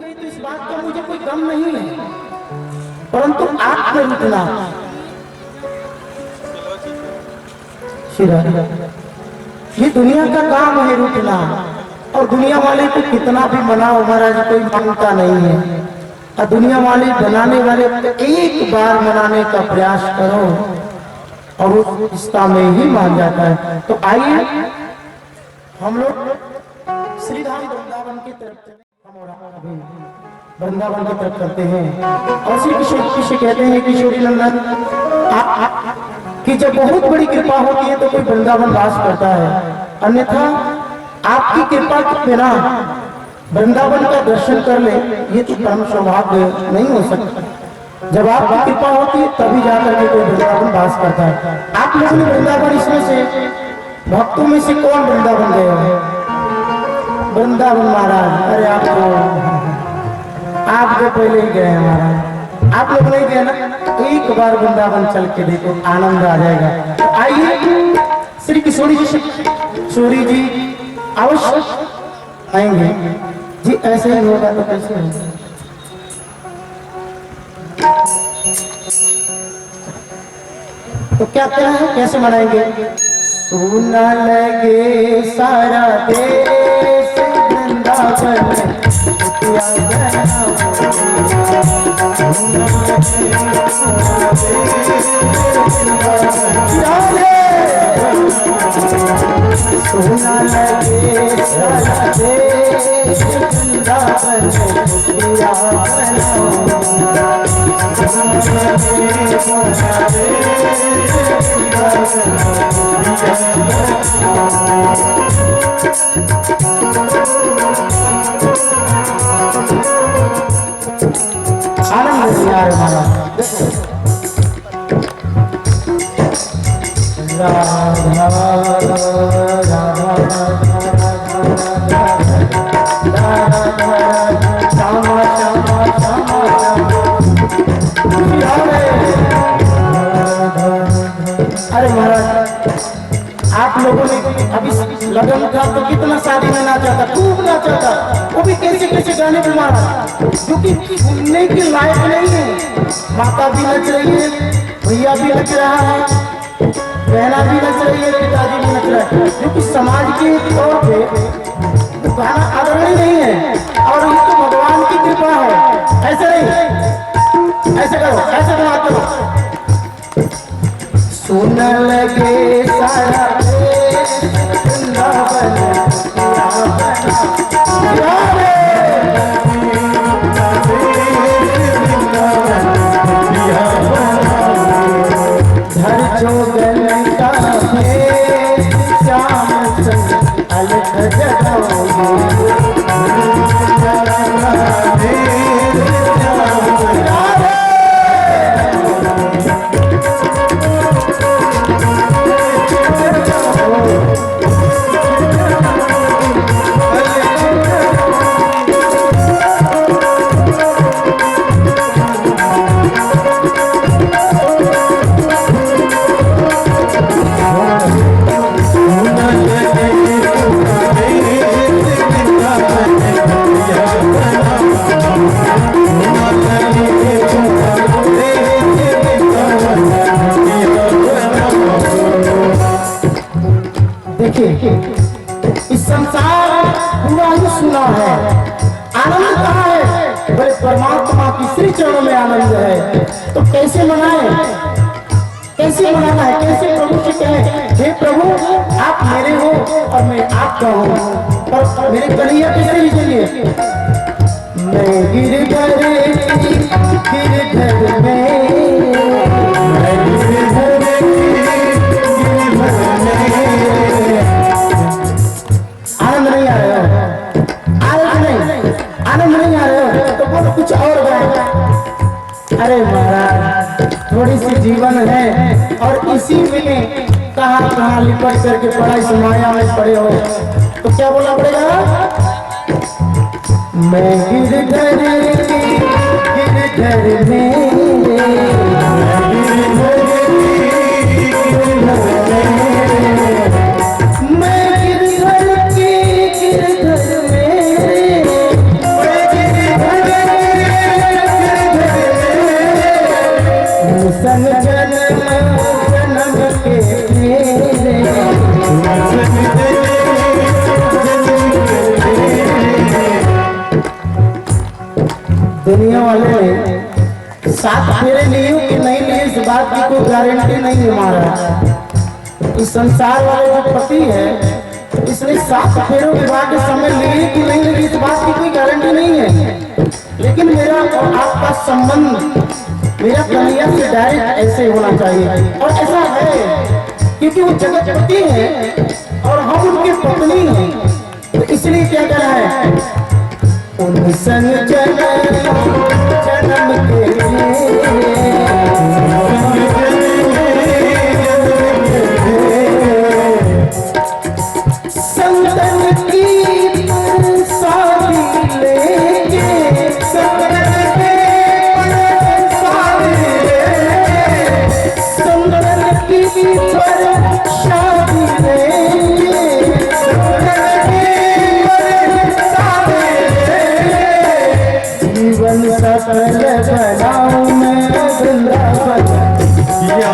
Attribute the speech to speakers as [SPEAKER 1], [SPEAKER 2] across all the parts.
[SPEAKER 1] गई तो इस बात का मुझे कोई गम नहीं है, परंतु आप में रुकना ये दुनिया का काम है रुकना। और दुनिया वाले को कितना भी मनाओ महाराज कोई मानता नहीं है। और दुनिया वाले बनाने वाले एक बार मनाने का प्रयास करो और उस रिश्ता में ही मान जाता है। तो आइए हम लोग श्रीधाम वृंदावन की तरफ वृंदावन की तरफ करते हैं। और श्री किशोर कहते हैं किशोरी नंदन कि जब बहुत बड़ी कृपा होती है तो कोई वृंदावन वास करता है, अन्यथा आपकी कृपा के बिना वृंदावन का दर्शन कर ले ये तो परम सौभाग्य नहीं हो सकता। जब आपकी कृपा होती है तभी जाकर के कोई वृंदावन वास करता है। आप लोगों ने वृंदावन इसमें से भक्तों में से कौन वृंदावन गए हैं? वृंदावन महाराज, अरे आप तो पहले ही गए हैं महाराज, आप लोग नहीं गए ना? एक बार वृंदावन चल के देखो, आनंद आ जाएगा। तो आइए श्री किशोरी जी अवश्य आएंगे जी। ऐसे ही होगा तो कैसे होगा? तो क्या क्या है, कैसे मनाएंगे? सुना लगे सारा देश वृंदावन सुना लगे सारा देश वृंदावन आनंद यार हमारा। राधा श्यामा श्यामा श्यामा अरे महाराज आप लोगों ने अभी लगन था तो कितना शादी में नाचा था, खूब नाचा था। वो भी कैसे कैसे गाने पे मारा जो कि सुनने के लायक नहीं है। माता भी नच रही है, भैया भी नच रहा है, बहना भी नच रही है, पिताजी भी नच रहा है, जो कि समाज के तौर पे तो गाना आदरणीय नहीं है। और ये तो भगवान की कृपा है। ऐसे नहीं, ऐसे करो, ऐसे बना करो। सुन लगे सारा धर जो गलता है श्याम चंद अलग जगाओगे। इस संसार पूरा ही सुना है, आनंद कहाँ है? बड़े परमात्मा की श्री चरणों में आनंद है। तो कैसे मनाए, कैसे मनाना है, कैसे प्रभु से कहें हे प्रभु आप मेरे हो और मैं आपका हूँ। और मेरे कन्हैया कैसे लीजिए? मैं गिरधर आनंद नहीं आ रहा है, आनंद नहीं आ रहा है तो बोलो कुछ और गाएगा। अरे महाराज थोड़ी सी जीवन है और इसी में कहाँ लिपट करके पढ़ाई समाया में पड़े हो तो क्या बोलना पड़ेगा? मैं गिरधर में दुनिया वाले ने 7 फेरे लिए कि नहीं लिए इस बात की कोई गारंटी नहीं है महाराज। इस संसार वाले जो पति है इसने 7 फेरों विवाह के समय लिए कि नहीं लिए इस बात की कोई गारंटी नहीं है। लेकिन मेरा और आपका संबंध मेरा कन्हैया से डायरेक्ट ऐसे होना चाहिए और ऐसा है क्योंकि वो जगतपति है और हम उनकी पत्नी हैं। तो इसलिए क्या करना है उन संग जन्म के संतन की शादी लेके जीवन सफल बनाऊं मैं वृंदावन या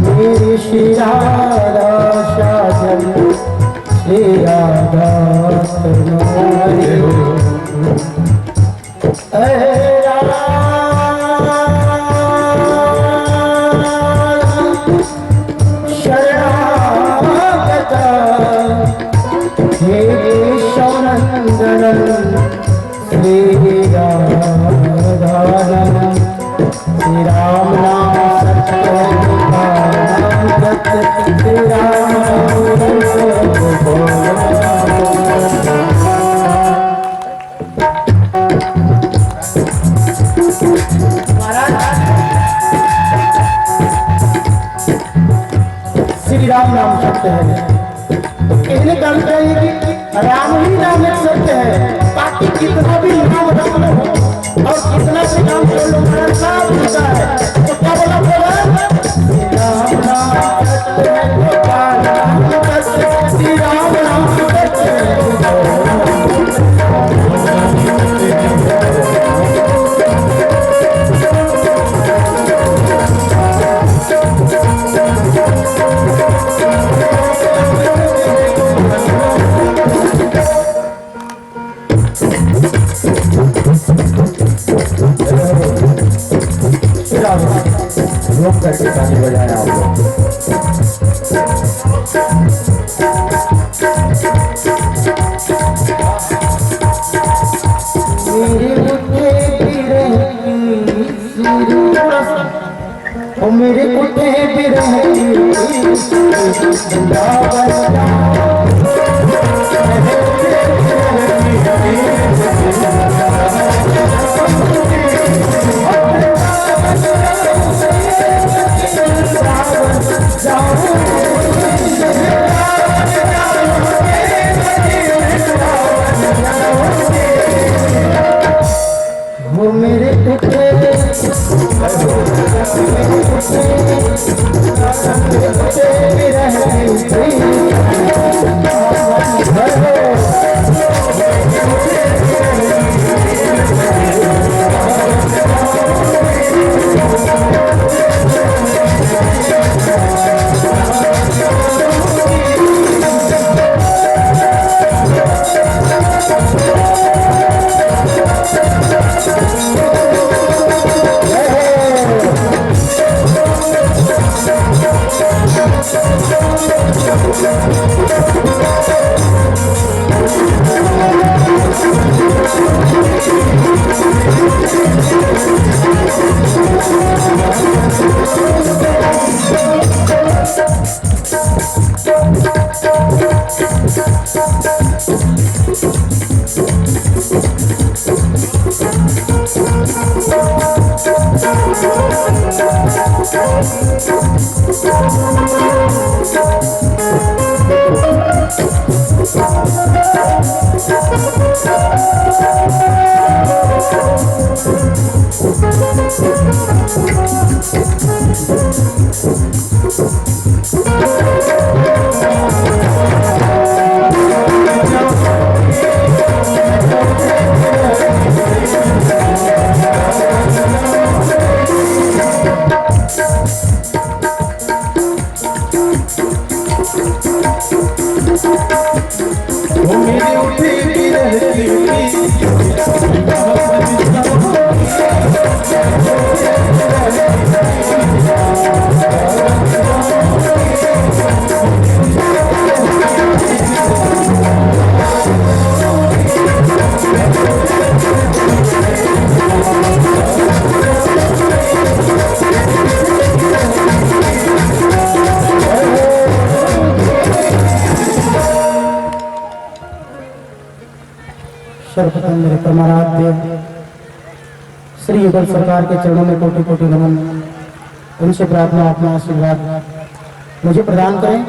[SPEAKER 1] मेरी श्री राधा शासन श्री राधा शरणागता हे केशवनंदन श्री राधानंद श्री राम नाम सत्य श्री राम श्री राम नाम सत्य है। तो कहने का अर्थ है कि राम ही नाम एक सत्य है। बाकी कितना भी नाम राम हो और कितना भी नाम कर लो मेरा साथ होता है। तो क्या बोला राम नाम सत्य है गोपाल नाम सत्य श्री राम नाम सत्य है। रोक करके गाने बजाना आप लोग। मेरे कुत्ते भी रहेगी ओ मेरे कुत्ते भी रहेगी वो मेरे कुत्ते भी रहेगी
[SPEAKER 2] Thank you.
[SPEAKER 1] सर्वप्रथम मेरे परमाराध्य श्री युगल सरकार के चरणों में कोटि कोटि नमन। उनसे प्रार्थना अपना आशीर्वाद मुझे प्रदान करें।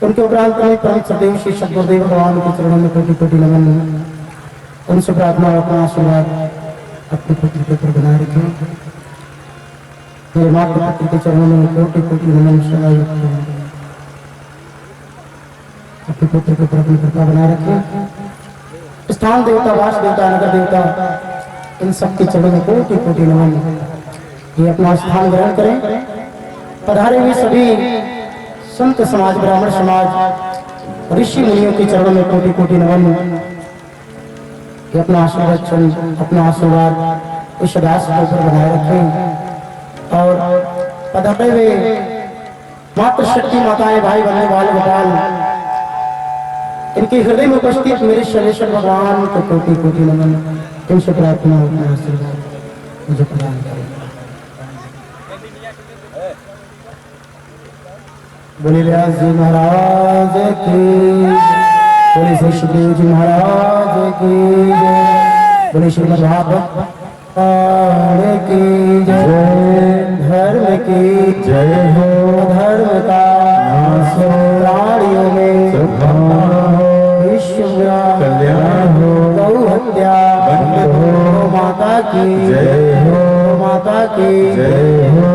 [SPEAKER 1] उनके उपरांत में परम सदैव श्री सदगुरुदेव भगवान के चरणों में कोटि कोटि नमन। उनसे प्रार्थना अपना आशीर्वाद अपने पुत्र के ऊपर बनाए रखें। मेरे माता पिता के चरणों में कोटि कोटि नमन सदा अपने पुत्र के ऊपर अपनी कृपा बनाए रखें। स्थान देवता, वास देवता, नगर देवता, इन सब के चरणों में कोटि कोटि नमन। ये अपना स्थान ग्रहण करें। पधारे हुए सभी संत समाज, ब्राह्मण समाज, ऋषि मुनियों के चरणों में कोटि कोटि नमन। ये अपना आशीर्वाद, अपना आशीर्वाद इस दास के ऊपर बनाए रखें। और पधारे हुए मातृशक्ति माताएं, भाई बहन, बाल गोपाल, इनके हृदय में उपस्थित मेरे सर्वेश्वर भगवान को कोटि कोटि नमन। इनसे प्रार्थना अपना आशीर्वाद मुझे प्रदान करें। बोले व्यास जी महाराज की, बोले श्री सुखदेव जी महाराज की जय, बोले श्रीमद् भागवत की जय, धर्म की जय हो, धर्म का नाशो प्राणियों में कल्याण हो, गौ हत्या बंद हो, माता की जय हो, माता की जय हो।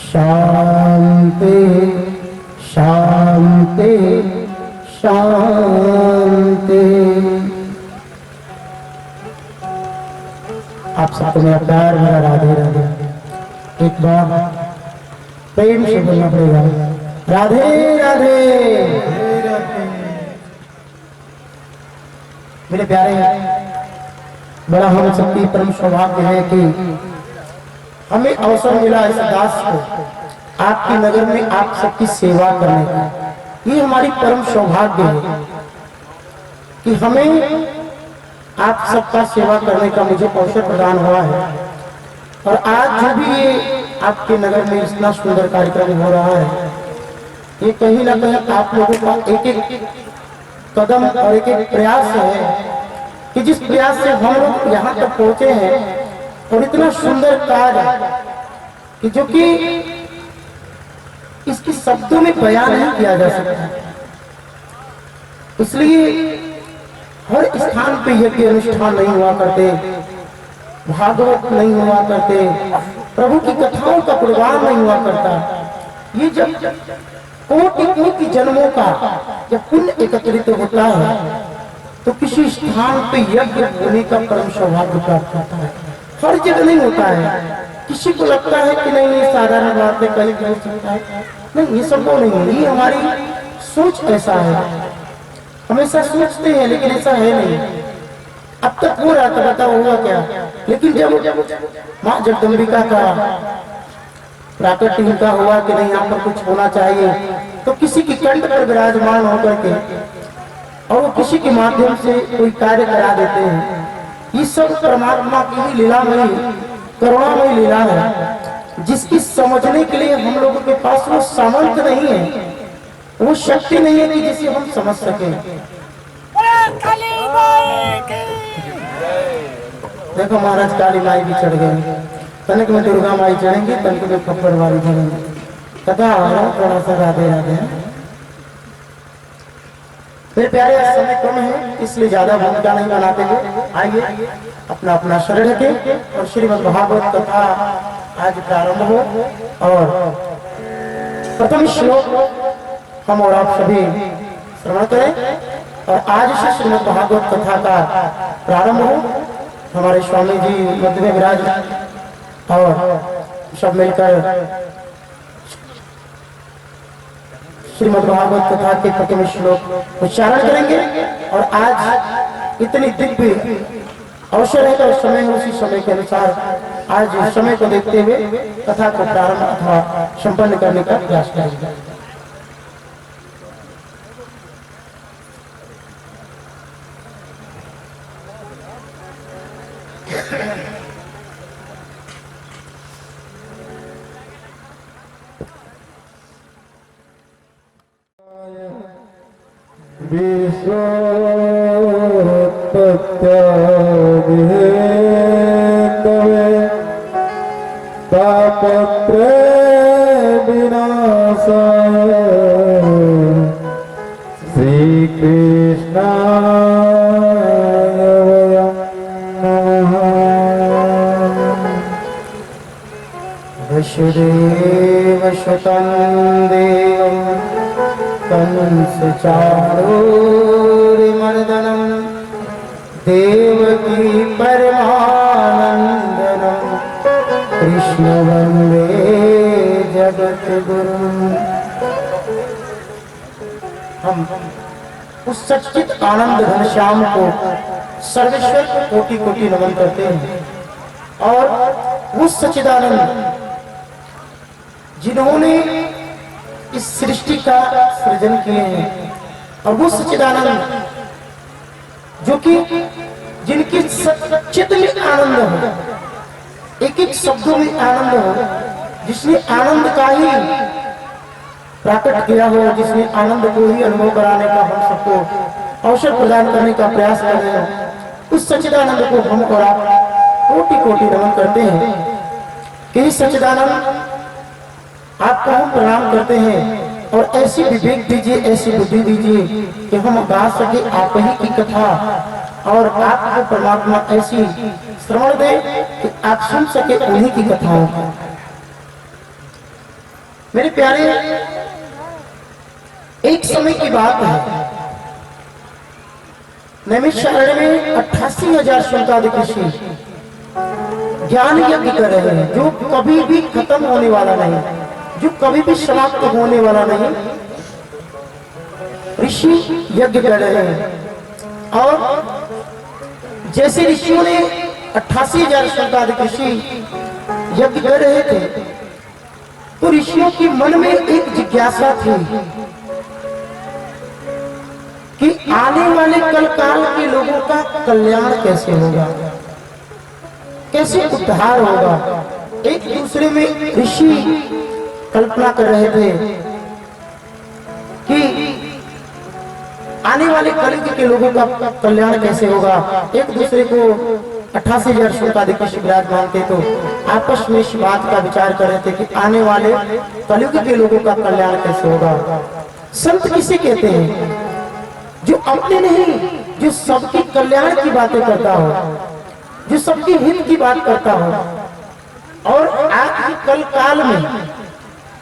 [SPEAKER 1] शांति शांति शांति। आप सबको मेरा प्यार, मेरा राधे राधे। एक बार प्रेम से बोलना पड़ेगा, राधे राधे। मेरे प्यारे, बड़ा हम सबकी परम सौभाग्य है कि हमें अवसर मिला इस दास को आपके नगर में आप सबकी सेवा करने का। ये हमारी परम सौभाग्य है कि हमें आप सबका सेवा करने का मुझे अवसर प्रदान हुआ है। और आज जो भी ये आपके नगर में इतना सुंदर कार्यक्रम हो रहा है, ये कहीं ना कहीं आप लोगों का एक एक कदम और एक एक प्रयास है कि जिस प्रयास से हम लोग यहाँ तक पहुंचे हैं। और इतना सुंदर कार्य कि जो कि इसकी शब्दों में बयान नहीं किया जा सकता। इसलिए हर स्थान पे यज्ञ अनुष्ठान नहीं हुआ करते, भागवत नहीं हुआ करते, प्रभु की कथाओं का प्रोग्राम नहीं हुआ करता। ये जब कोटि कोटि जन्मों का जब पुण्य एकत्रित होता है तो किसी स्थान पे यज्ञ होने का परम सौभाग्य प्राप्त होता है। हर जगह नहीं होता है। किसी को लगता है कि नहीं ये साधारण बात है, कहीं हो सकता है, नहीं, ये संभव नहीं है। ये हमारी सोच ऐसा है, हमेशा सोचते हैं लेकिन ऐसा है नहीं। अब तक हो रहा था, बताओ हुआ क्या। लेकिन जब माँ जगदम्बिका का प्राकट्य उनका हुआ कि नहीं यहाँ पर कुछ होना चाहिए, तो किसी की कंठ पर विराजमान होकर के और वो किसी के माध्यम से कोई कार्य करा देते हैं। ये सब परमात्मा की ही लीलामयी करुणामयी लीला है, जिसकी समझने के लिए हम लोगों के पास वो सामर्थ्य नहीं है, वो शक्ति नहीं है कि जिसे हम समझ सके। देखो महाराज काली माई भी चढ़ गए, तनिक में दुर्गा माई चढ़ेंगे, तनिक में खप्पर वाली चढ़ेंगे। कथा थोड़ा सा राधे राधे। मेरे प्यारे समय कम है, इसलिए ज्यादा भूमिका नहीं बनाते हुए आइए अपना अपना शरण रखें और श्रीमद् भागवत कथा आज प्रारंभ हो। और प्रथम श्लोक हम और आप सभी श्रवण करें और आज से श्रीमद् भागवत कथा का प्रारंभ हो। हमारे स्वामी जी मध्य में विराज और सब मिलकर श्रीमद् भागवत कथा के प्रथम श्लोक उच्चारण करेंगे। और आज इतनी दिव्य अवसर है और समय है, उसी समय के अनुसार आज समय को देखते हुए कथा को प्रारंभ अथवा संपन्न करने का प्रयास करेंगे।
[SPEAKER 2] तापत्रय विनाशाय श्री कृष्णाय वयं नमः।
[SPEAKER 1] वसुदेव सुतं देवं कंस चाणूरमर्दनं देवकी परमानंदनं कृष्ण वंदे जगद्गुरुं। हम उस सच्चित आनंद घनश्याम को सर्वेश्वर को कोटि कोटि नमन करते हैं। और उस सच्चिदानंद जिन्होंने इस सृष्टि का सृजन किए हैं, और वो सच्चिदानंद जो कि जिनकी सच्चित में आनंद हो, एक एक शब्दों में आनंद हो, जिसने आनंद का ही प्राकट किया हो, जिसने आनंद को ही अनुभव कराने का हम सबको अवसर प्रदान करने का प्रयास कर रहे हैं, उस सच्चिदानंद को हम और आप कोटि कोटि नमन करते हैं कि सच्चिदानंद आपको हम प्रणाम करते हैं और ऐसी विवेक दीजिए, ऐसी बुद्धि दीजिए कि हम गा सके आप ही की कथा और आपको परमात्मा ऐसी श्रवण दे कि आप सुन सके उन्हीं की कथाओं को। मेरे प्यारे, एक समय की बात है, नैमिषारण्य में 88,000 शौनकादिक ऋषि ज्ञान यज्ञ कर रहे हैं, जो कभी भी खत्म होने वाला नहीं, जो कभी भी समाप्त होने वाला नहीं। ऋषि यज्ञ कर रहे हैं और जैसे ऋषियों ने 88,000 शौनकादिक ऋषि यज्ञ कर रहे थे, तो ऋषियों के मन में एक जिज्ञासा थी कि आने वाले कल काल के लोगों का कल्याण कैसे होगा, कैसे उद्धार होगा। एक दूसरे में ऋषि कल्पना कर रहे थे कि आने वाले कलयुग के लोगों का कल्याण कैसे होगा। एक दूसरे को 88,000 शौनकादिक ऋषि विराजमान थे, तो आपस में इस बात का विचार कर रहे थे कि आने वाले कलयुग के लोगों का कल्याण कैसे होगा। संत किसे कहते हैं? जो अपने नहीं, जो सबके कल्याण की बातें करता हो, जो सबके हित की बात करता हो। और आज के कल काल में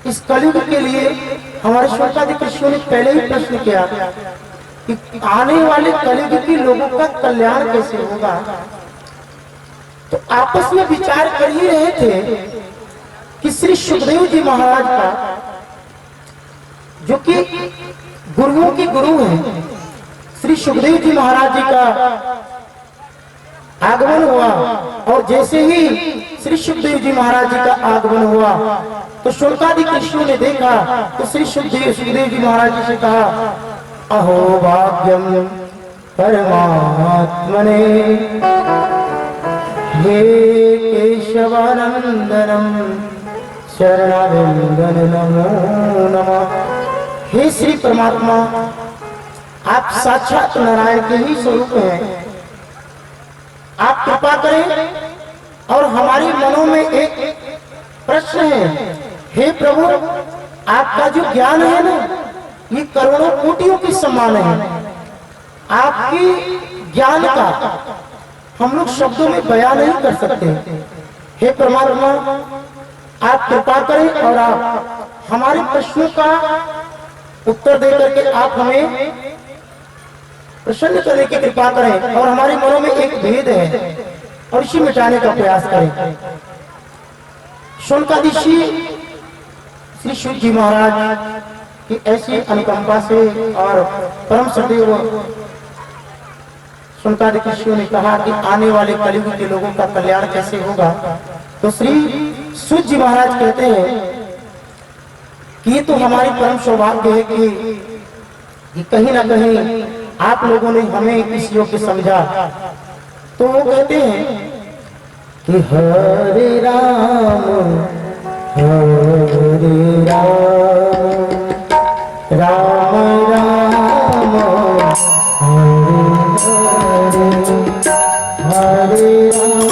[SPEAKER 1] इस कलयुग के लिए हमारे शौनकादिक ऋषियों ने पहले ही प्रश्न किया कि आने वाले कलयुग के लोगों का कल्याण कैसे होगा। तो आपस में विचार कर ही रहे थे कि श्री सुखदेव जी महाराज का, जो कि गुरुओं के गुरु हैं, श्री सुखदेव जी महाराज जी का आगमन हुआ और जैसे ही श्री सुखदेव जी महाराज जी का आगमन हुआ तो शुल्कादिक ऋषियों ने देखा तो श्री सुखदेव जी महाराज जी से कहा, अहो भाग्यम परमात्मने हे केशवानंदनम शरणानंदन नमो नमः। हे श्री परमात्मा, आप साक्षात नारायण के ही स्वरूप हैं। आप कृपा करें और हमारी मनों में एक प्रश्न है। हे प्रभु, आपका जो ज्ञान है ना, ये करोड़ों कोटियों के समान है। आपकी ज्ञान का हम लोग शब्दों में बयान नहीं कर सकते। हे परमात्मा, आप कृपा करें और आप हमारे प्रश्नों का उत्तर देकर के आप हमें प्रसन्न करने की कृपा करें और हमारे मनों में एक भेद है और इसी मिटाने का प्रयास करें। शुल्कादिशी श्री शुद्ध जी महाराज की ऐसी अनुकंपा से और परम सदैव शुल्कादिक ऋषियों ने कहा कि आने वाले कलयुग के लोगों का कल्याण कैसे होगा। तो श्री शुद्ध जी महाराज कहते हैं कि ये तो हमारी परम सौभाग्य है कि कहीं ना कहीं आप लोगों ने हमें इस योग्य समझा। तो वो कहते हैं कि हरे राम राम राम हरे राम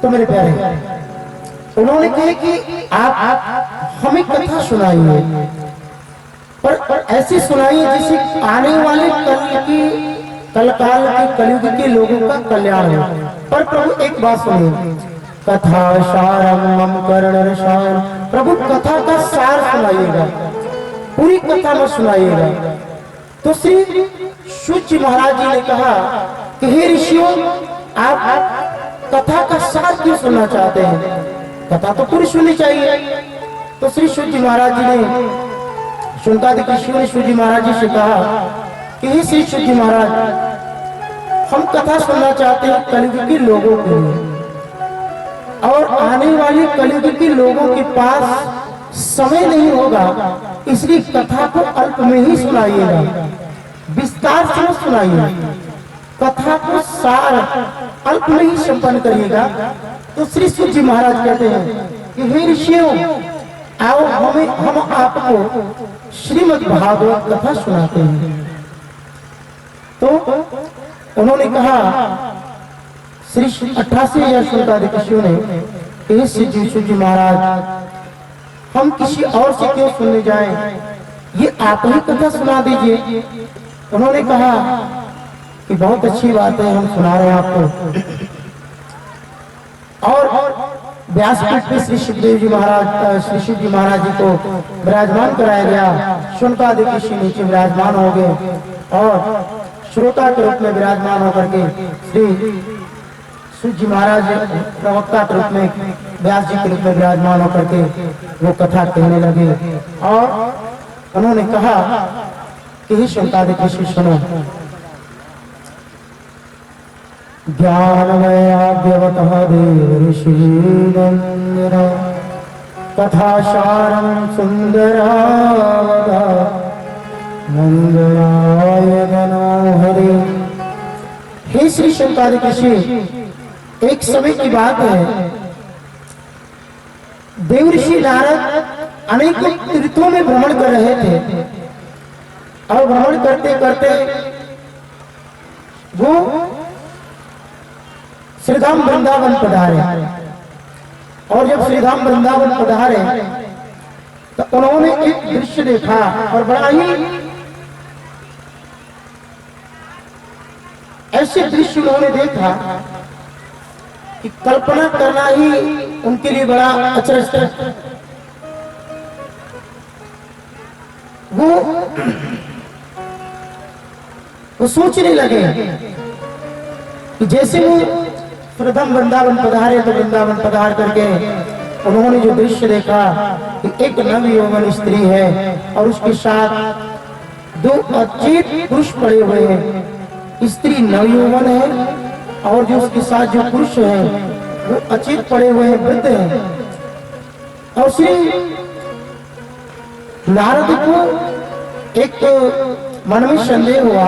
[SPEAKER 1] तो मेरे प्यारे, उन्होंने कहा कि आप हमें कथा सुनाइए, पर ऐसी सुनाइए जिसे आने वाले कलकाल के कलयुग के लोगों का कल्याण हो। पर प्रभु एक बात सुनिए, कथा सारम मम कर्ण रसायन। प्रभु कथा का सार सुनाइएगा, पूरी कथा में सुनाइएगा। तो श्री शुद्ध महाराज जी ने कहा कि हे ऋषियों, आप कथा का सार क्यों सुनना चाहते हैं? कथा तो पूरी सुननी चाहिए। तो श्री शुद्ध महाराज जी ने शुल्कादिक ऋषियों ने शुद्ध महाराज जी से कहा कि हे श्री शुद्ध महाराज, हम कथा सुनना चाहते हैं कलयुग के लोगों के लिए, और आने वाले कलयुग के लोगों के पास समय नहीं होगा इसलिए कथा को अल्प में ही सुनाइएगा, विस्तार से मत सुनाइएगा, कथा को सार अल्प में ही संपन्न करिएगा। तो श्री सूत जी महाराज कहते हैं कि हे ऋषियों, आओ हम आपको श्रीमद् भागवत कथा सुनाते हैं। तो उन्होंने कहा, श्री 88,000 शोकादि ऋषियों ने, हे श्री सूत जी महाराज, हम किसी और से क्यों सुनने जाएं, ये आप ही कथा सुना दीजिए। उन्होंने कहा कि बहुत अच्छी बात है, हम सुना रहे हैं आपको। और व्यासपीठ पे श्री सुखदेव जी महाराज, श्री शिव जी महाराज जी को विराजमान कराया गया। शौनकादि ऋषि नीचे विराजमान हो गए और श्रोता के रूप में विराजमान होकर के श्री सूत जी महाराज प्रवक्ता के रूप में, व्यास जी के रूप में विराजमान होकर के वो कथा कहने लगे। और उन्होंने कहा कि हे शौनकादि ऋषि सुनो, ज्ञानमयाज्ञवतः देव ऋषिरंजन कथासारं सुंदरावदा मंगलाय गणो हरे। हे श्री शौनकादि ऋषि, एक समय की बात है, देव ऋषि नारद अनेकों तीर्थों में भ्रमण कर रहे थे और भ्रमण करते करते वो श्रीधाम वृंदावन पधारे। और जब श्रीधाम वृंदावन पधारे तो उन्होंने एक दृश्य देखा और बड़ा ही ऐसे दृश्य उन्होंने देखा कि कल्पना करना ही उनके लिए बड़ा अचरज था। वो सोचने लगे कि जैसे वो प्रथम वृंदावन पधारे तो वृंदावन पधार करके उन्होंने जो दृश्य देखा कि एक नवयौवन स्त्री है और उसके साथ दो अचेत पुरुष पड़े हुए हैं। स्त्री नवयौवन है और जो उसके साथ जो पुरुष है वो अचेत पड़े हुए हैं, वृद्ध हैं। और श्री नारद को एक मन में संदेह हुआ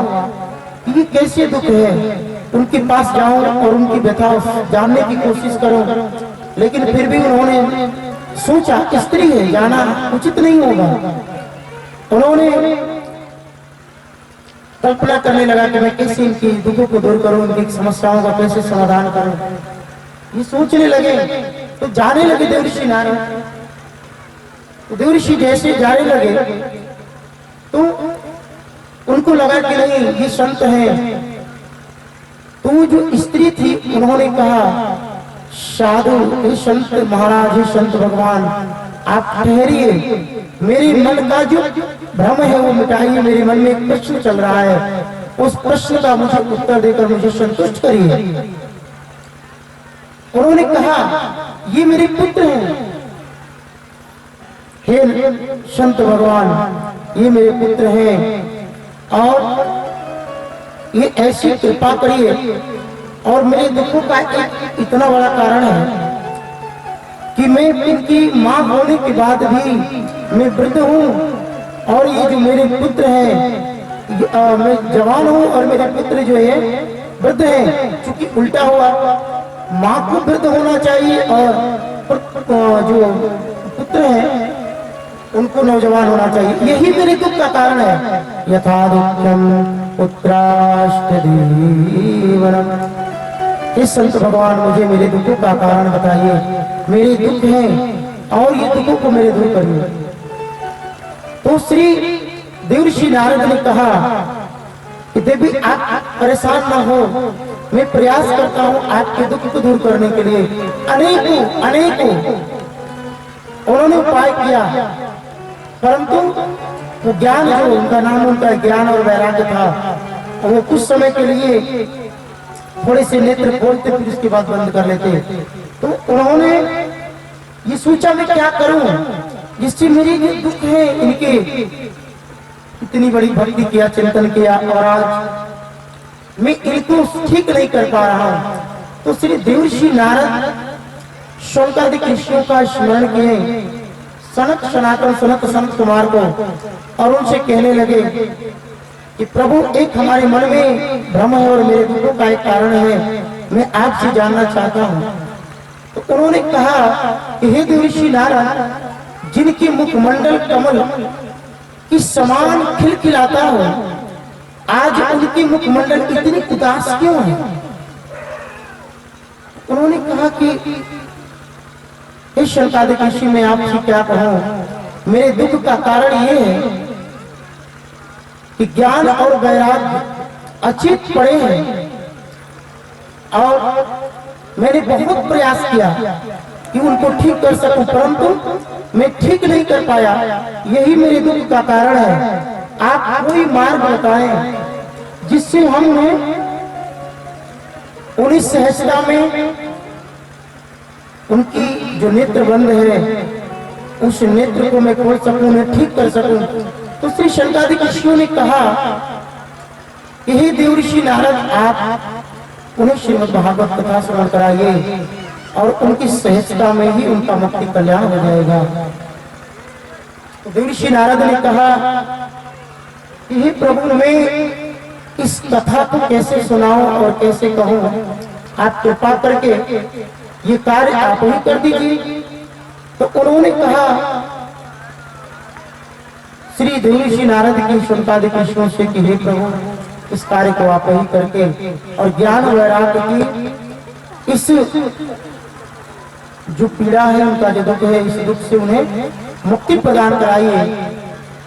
[SPEAKER 1] कि ये कैसे दुख है, उनके पास जाऊं और उनकी व्यथा जानने की कोशिश करूं, लेकिन फिर भी उन्होंने सोचा स्त्री है, जाना उचित नहीं होगा। उन्होंने कल्पना करने लगा कि मैं कैसे इनकी दुखों को दूर करूं, इनकी समस्याओं का कैसे समाधान करूं। ये सोचने लगे तो जाने लगे देवऋषि नारद। देवऋषि जैसे जाने लगे तो उनको लगा कि नहीं ये संत है। तो जो स्त्री थी उन्होंने कहा, साधु, हे संत महाराज, हे संत भगवान, आप ठहरिए, मेरे मन का जो भ्रम है वो मिटाइए। मेरे मन में एक प्रश्न चल रहा है, उस प्रश्न का मुझे उत्तर देकर मुझे संतुष्ट करिए। उन्होंने कहा, ये मेरे पुत्र हैं, हे संत भगवान, ये मेरे पुत्र हैं और ये ऐसी कृपा करिए। और मेरे दुखों का एक इतना बड़ा कारण है कि मैं इनकी मां होने के बाद भी मैं वृद्ध हूँ और ये जो मेरे पुत्र हैं, मैं जवान हूँ और मेरे पुत्र जो है वृद्ध हैं। चूंकि उल्टा हुआ, माँ को वृद्ध होना चाहिए और जो पुत्र हैं उनको नौजवान होना चाहिए। यही मेरे दुख का कारण है। यथा दुःखम पुत्राष्ट जीवनम। इस संत भगवान मुझे मेरे दुखों का कारण बताइए, मेरे दुख हैं और ये दुखों को मेरे दूर करिए। तो श्री देवर्षि नारद ने कहा कि देवी आप परेशान ना हो, मैं प्रयास करता हूँ आपके दुख को दूर करने के लिए। अनेकों उन्होंने उपाय किया, परंतु वो ज्ञान जो उनका नाम उनका ज्ञान और वैराग्य था, वो कुछ समय के लिए थोड़े से नेत्र खोलते फिर उसके बाद बंद कर लेते। तो उन्होंने ये सोचा मैं क्या करूं जिससे मेरे जो दुख है इनके, इतनी बड़ी भक्ति किया, चिंतन किया और आज मैं इनको ठीक नहीं कर पा रहा हूं। तो श्री देवर्षि नारद शौनकादि ऋषियों का स्मरण किए, सनत सनातन सनत संत कुमार को और उनसे कहने लगे कि प्रभु एक हमारे मन में भ्रम है और मेरे दुखों का एक कारण है, मैं आपसे जानना चाहता हूँ। तो उन्होंने कहा कि हे देवर्षि नारद, जिनकी मुखमंडल कमल की समान खिलखिलाता हो, आज उनकी मुखमंडल इतनी उदास क्यों है? उन्होंने कहा कि हे शंकादिक ऋषि, मैं आपसे क्या कहूं, मेरे दुख का कारण ये है कि ज्ञान और वैराग्य अचित पड़े हैं और मैंने बहुत प्रयास किया कि उनको ठीक कर सकूं, परंतु मैं ठीक नहीं कर पाया। यही मेरे दुख का कारण है। आप कोई मार्ग बताएं जिससे हमने उन्हीं सहजता में उनकी जो नेत्र बंद है उस नेत्र को मैं खोल सकूं, मैं ठीक कर सकूं। तो श्री शंकादिक ऋषियों ने कहा कि हे देवर्षि नारद, आप उन्हें श्रीमद् भागवत कथा श्रवण कराइए और उनकी सहजता में ही उनका मुक्ति कल्याण हो जाएगा। तो देवर्षि नारद ने कहा कि हे प्रभु, मैं इस कथा को कैसे सुनाऊं और कैसे कहूं, आप कृपा करके ये कार्य आप ही कर दीजिए। तो उन्होंने कहा श्री देवर्षि नारद की शंकादिक ऋषियों से कि हे प्रभु, इस कार्य को आप ही करके और ज्ञान वैराग्य की इस जो पीड़ा है, उनका जो दुख है, इस दुख से उन्हें मुक्ति प्रदान कराइए।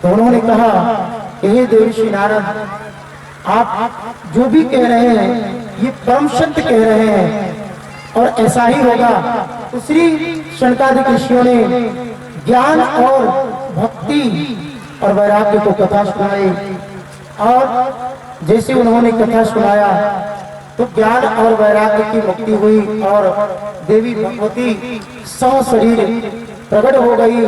[SPEAKER 1] तो उन्होंने कहा हे देवर्षि नारद, आप जो भी कह रहे हैं ये परम सत्य कह रहे हैं और ऐसा ही होगा। तो श्री शंकादिक ऋषियों ने ज्ञान और भक्ति और वैराग्य को कथा सुनाई और जैसे उन्होंने कथा सुनाया तो ज्ञान और वैराग्य की मुक्ति हुई और देवी भगवती सह शरीर प्रकट हो गई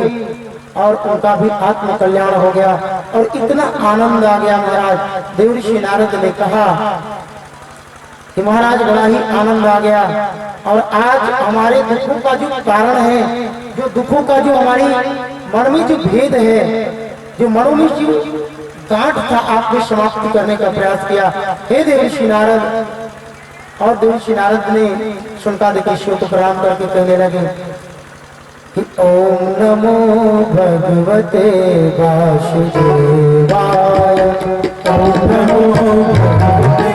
[SPEAKER 1] और उनका भी आत्म कल्याण हो गया। और इतना आनंद आ गया महाराज, देवर्षि नारद ने कहा कि महाराज बड़ा ही आनंद आ गया और आज हमारे दुखों का जो कारण है, जो दुखों का जो हमारी मन में जो भेद है, जो मनों में जो गांठ था, आपने समाप्त करने का प्रयास किया हे देवर्षि नारद। और देवर्षि नारद ने शंकादिक ऋषियों को प्रणाम करके कहने लगे कि ओम नमो भगवते वासुदेवाय, ओम नमो भगवते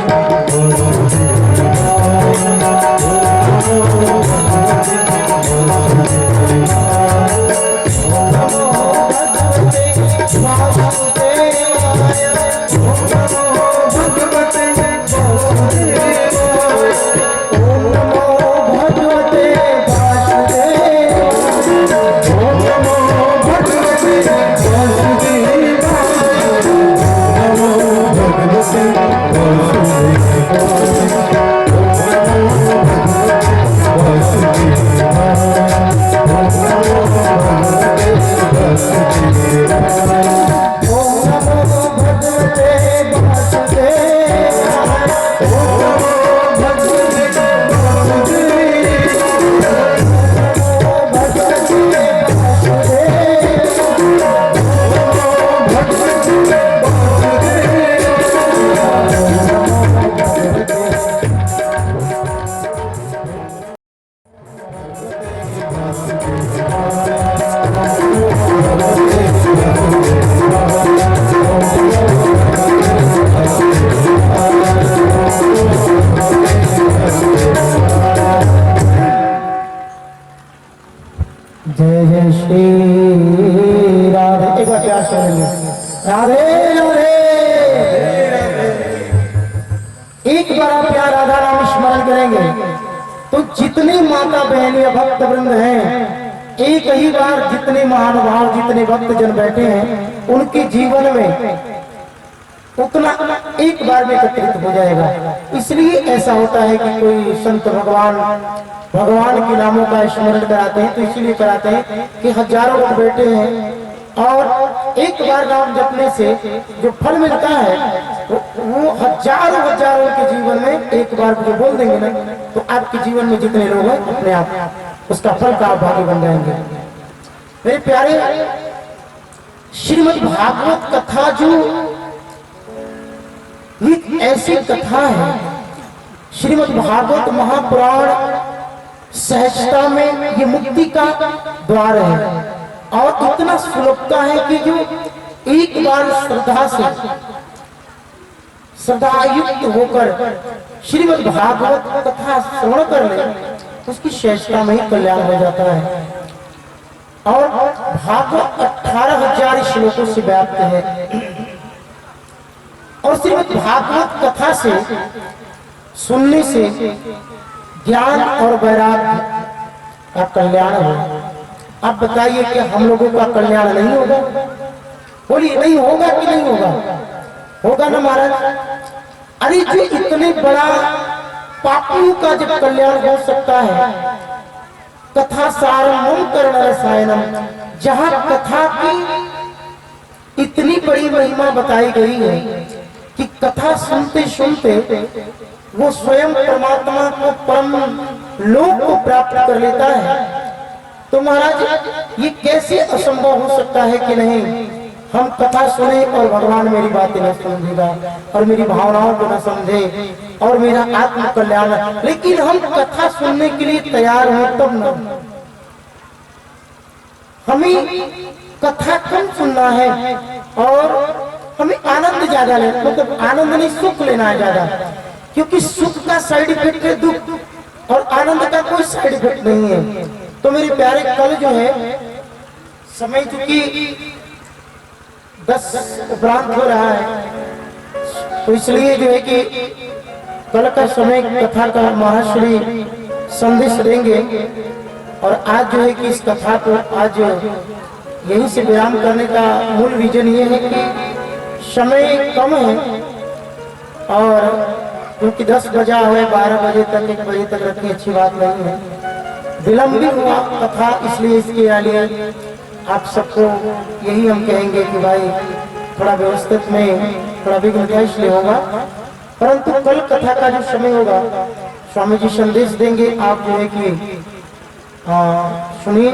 [SPEAKER 1] जय जय श्री राधे। एक बार प्यार से राधे राधे। एक बार आप प्यार राधा नाम स्मरण करेंगे तो जितने माता बहन या भक्त वृंद हैं, एक ही बार जितने महानुभाव जितने भक्त जन बैठे हैं उनके जीवन में उतना एक बार में एकत्रित हो जाएगा। इसलिए ऐसा होता है कि कोई संत भगवान के नामों का स्मरण कराते हैं तो इसलिए कराते हैं कि हजारों लोग बैठे हैं और एक बार नाम जपने से जो फल मिलता है वो हजारों के जीवन में एक बार जो बोल देंगे ना तो आपके जीवन में जितने लोग हैं अपने आप उसका फल का आप भागी बन जाएंगे। मेरे प्यारे, श्रीमद् भागवत कथा जो एक ऐसी कथा है, श्रीमद् भागवत महापुराण सहजता में ये मुक्ति का द्वार है और इतना सुलभता है कि जो एक बार श्रद्धा से श्रद्धायुक्त होकर श्रीमद् भागवत कथा श्रवण कर ले, उसकी सहजता में ही कल्याण हो जाता है। और भागवत 18,000 श्लोकों से व्याप्त है और श्रीमद् भागवत कथा से सुनने से ज्ञान और वैराग्य का कल्याण हो। आप बताइए कि हम लोगों का कल्याण नहीं होगा? बोलिए, नहीं होगा कि नहीं होगा? होगा ना महाराज? अरे जो इतने बड़ा पापियों का जब कल्याण हो सकता है, कथा सारम कर्ण रसायनम, जहां कथा की इतनी बड़ी महिमा बताई गई है कि कथा सुनते सुनते वो स्वयं परमात्मा को परम लोक को प्राप्त कर लेता है, तो महाराज ये कैसे असंभव हो सकता है कि नहीं हम कथा सुने और भगवान मेरी बातें न समझेगा और मेरी भावनाओं को न समझे और मेरा आत्म कल्याण, लेकिन हम कथा सुनने के लिए तैयार हो तब न। हमें कथा कम सुनना है और हमें आनंद ज्यादा लेना, मतलब आनंद नहीं सुख लेना है ज्यादा, क्योंकि सुख का साइड इफेक्ट है दुख और आनंद का कोई साइड इफेक्ट नहीं है। तो मेरे प्यारे, कल जो है समय चूंकि 10 उपरांत हो रहा है, तो इसलिए जो है कि कल का समय कथा का महाश्री संदेश देंगे और आज जो है कि इस कथा को आज यहीं से विराम करने का मूल विजन ये है कि समय कम है और क्योंकि 10 बजा है, 12 बजे तक 1 बजे तक रखनी अच्छी बात नहीं है, विलंब भी हुआ कथा, इसलिए इसके लिए आप सबको यही हम कहेंगे कि भाई थोड़ा व्यवस्थित में थोड़ा विघ्न इसलिए होगा, परंतु कल कथा का जो समय होगा स्वामी जी संदेश देंगे, आप जो है कि सुनिए,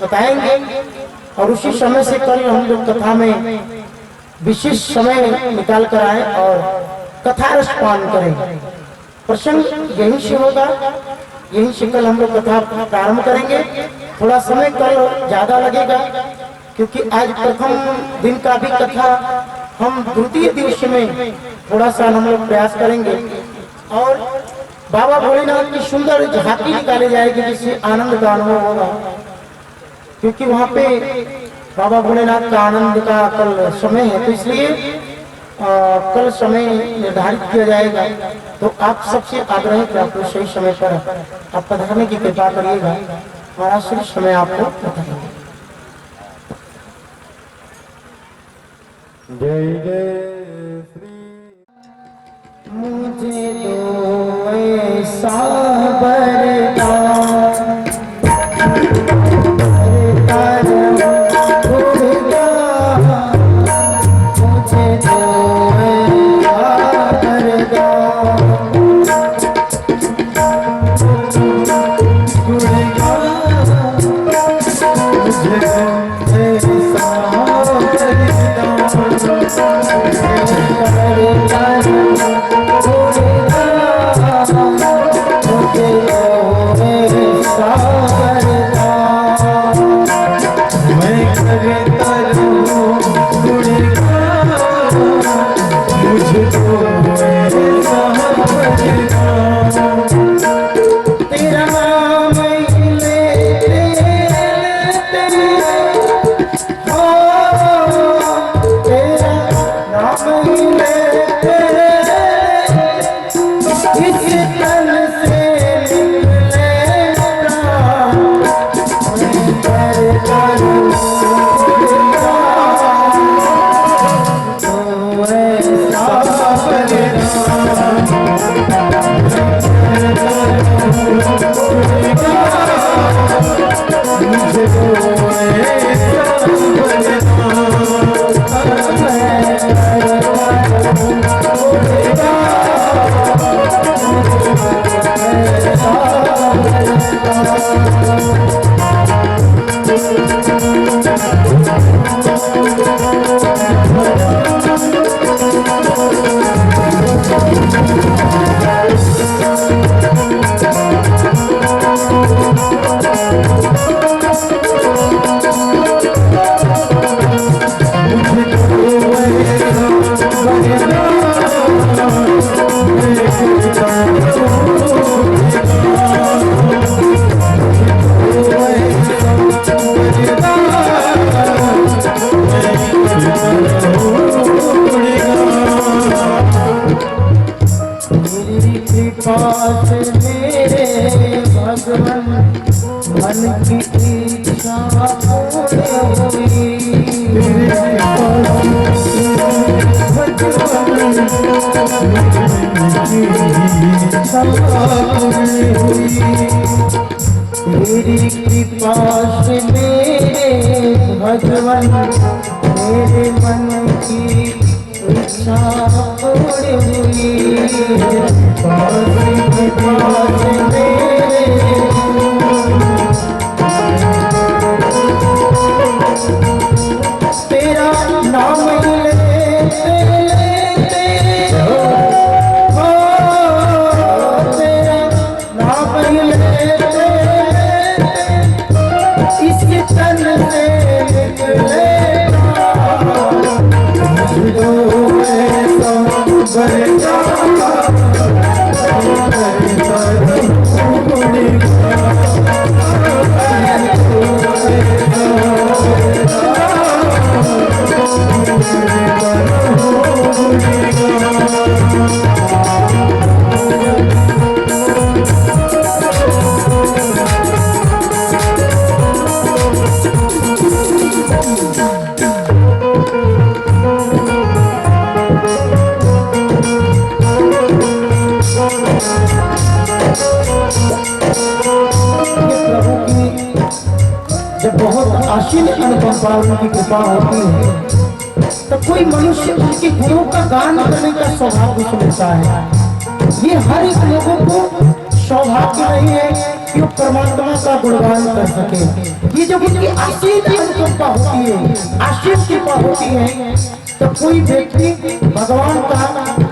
[SPEAKER 1] बताएंगे और उसी समय से कल हम लोग कथा में विशेष समय निकाल कर आए और कथा रस पान करें। प्रसंग यहीं से होगा, यहीं से कल हम लोग कथा प्रारंभ करेंगे। थोड़ा समय कल ज्यादा लगेगा क्योंकि आज प्रथम दिन का भी कथा हम द्वितीय दिवस में थोड़ा सा हम लोग प्रयास करेंगे और बाबा भोलेनाथ की सुंदर झांकी निकाली जाएगी जिससे आनंद का अनुभव होगा, क्योंकि वहाँ पे बाबा भोलेनाथ का आनंद का कल समय है, तो इसलिए कल समय निर्धारित किया जाएगा। तो आप सबसे आग्रह है कि आप लोग सही समय पर आप पधारने की कृपा करिएगा, हमारा सही समय आपको बताएंगे।
[SPEAKER 2] जय जय श्री।
[SPEAKER 1] मुझे तो ऐसा वरदान
[SPEAKER 2] जय
[SPEAKER 1] मेरी कृपा से मेरे भगवान मन की इच्छा पूरी हुई। मेरी कृपा से मेरे भगवान मेरे मन की इच्छा पूरी हुई। कृपा से मेरे तेरा नाम लेते लेते हो तेरा नाम लेते इस तन से निकले जब बहुत आशीन अनुकंपा उनकी कृपा होती है तो कोई मनुष्य उनके गुणों का गान करने का सौभाग्य मिलता है। ये हर एक लोगों को सौभाग्य नहीं है कि वो परमात्मा का गुणगान कर सके। ये जब उनकी आशीन अनुकंपा होती है, आशीन कृपा होती है, तो कोई व्यक्ति भगवान का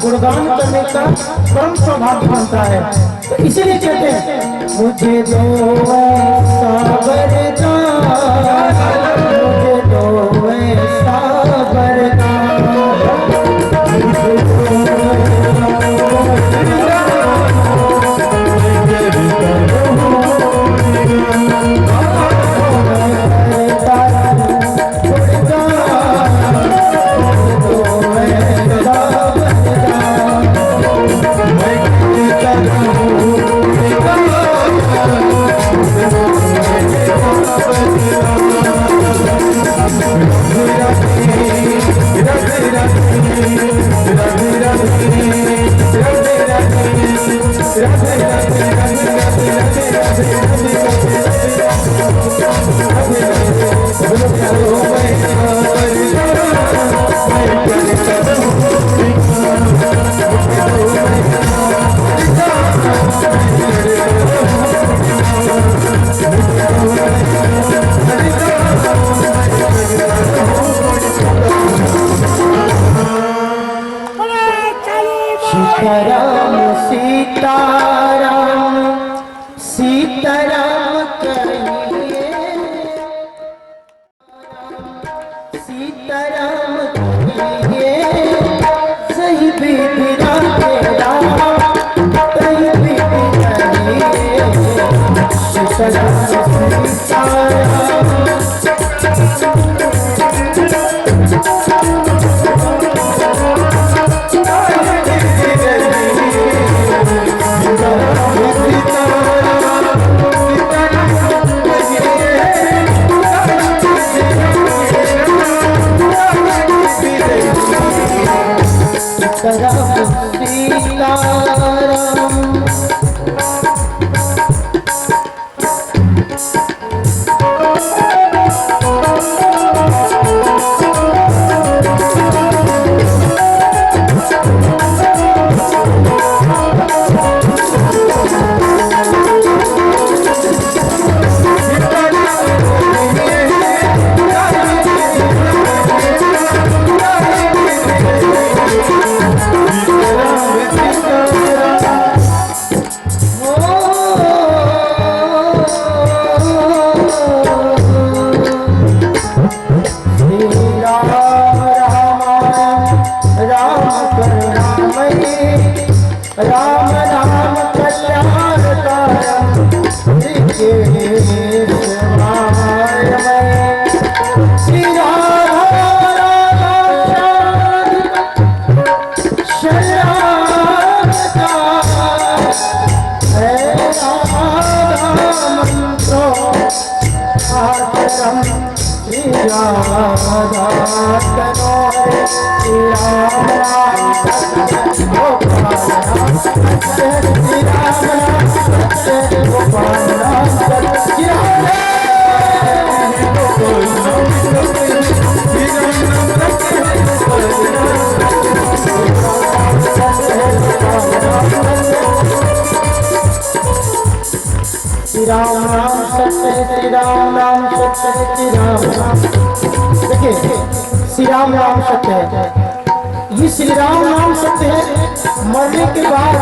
[SPEAKER 1] गुणगान करने का परम सौभाग्य बनता है। तो इसीलिए कहते हैं मुझे दो ऐसा वरदान, मुझे दो ऐसा वरदान, सीताराम सीताराम सीताराम कहिए, सीताराम कहिए, सही बीती तेरा कहीं भी कहिए। सीताराम श्री राम नाम सत्य है, श्री राम नाम सत्य है, श्री राम नाम। देखिए श्री राम नाम सत्य है, ये श्री राम नाम सत्य है। मरने के बाद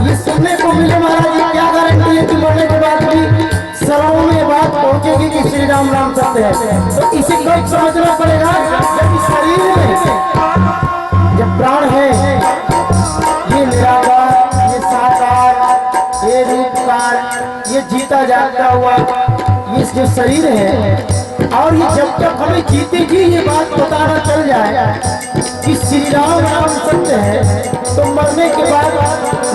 [SPEAKER 1] ये सुनने को मिले महाराज, ये क्या गारंटी है कि मरने के बाद भी सराओं में बात पहुंचेगी कि श्री राम नाम सत्य है। तो इसी को समझना पड़ेगा, जब इस शरीर में जब प्राण है, ये निराकार, ये साकार, ये रूपकार, ये जीता जागता हुआ ये जो शरीर है, और ये जब तक हमें जीते जी ये बात बताना चल जाए कि श्री राम नाम सत्य है, तो मरने के बाद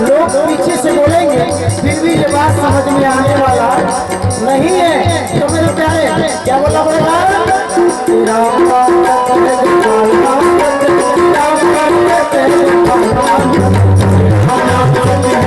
[SPEAKER 1] लोग पीछे से बोलेंगे, फिर भी ये बात समझ में आने वाला नहीं है। तो मेरे प्यारे क्या बोला पड़ेगा? श्री राम नाम सत्य है, श्री राम नाम सत्य है, श्री राम नाम सत्य है, श्री राम नाम सत्य है।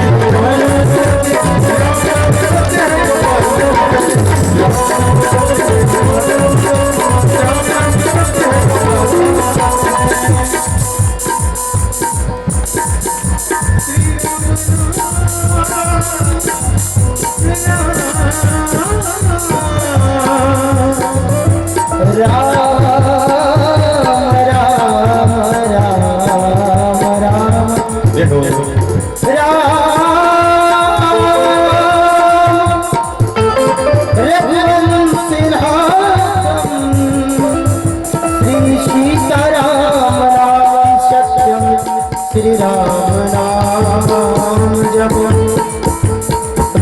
[SPEAKER 1] श्री राम नाम जप।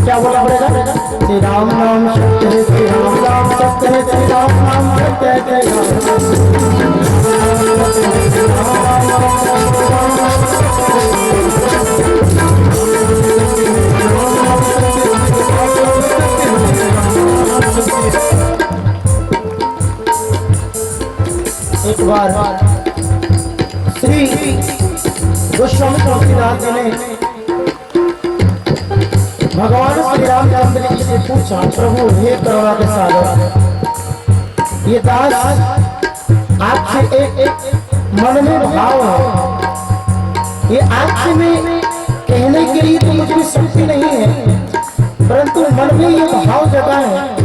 [SPEAKER 1] क्या बोला पड़ेगा? श्री राम नाम सत्य है, श्री राम नाम सत्य है, श्री राम नाम सत्य है, एक बार श्री गोस्वामी तुलसीदास जी ने भगवान श्री रामचंद्र जी से पूछा, प्रभु हे करुणा के सागर, ये दास आपसे एक मन में भाव है, ये आपसे में कहने के लिए तो मुझे शक्ति नहीं है, परंतु मन में ये भाव जगा है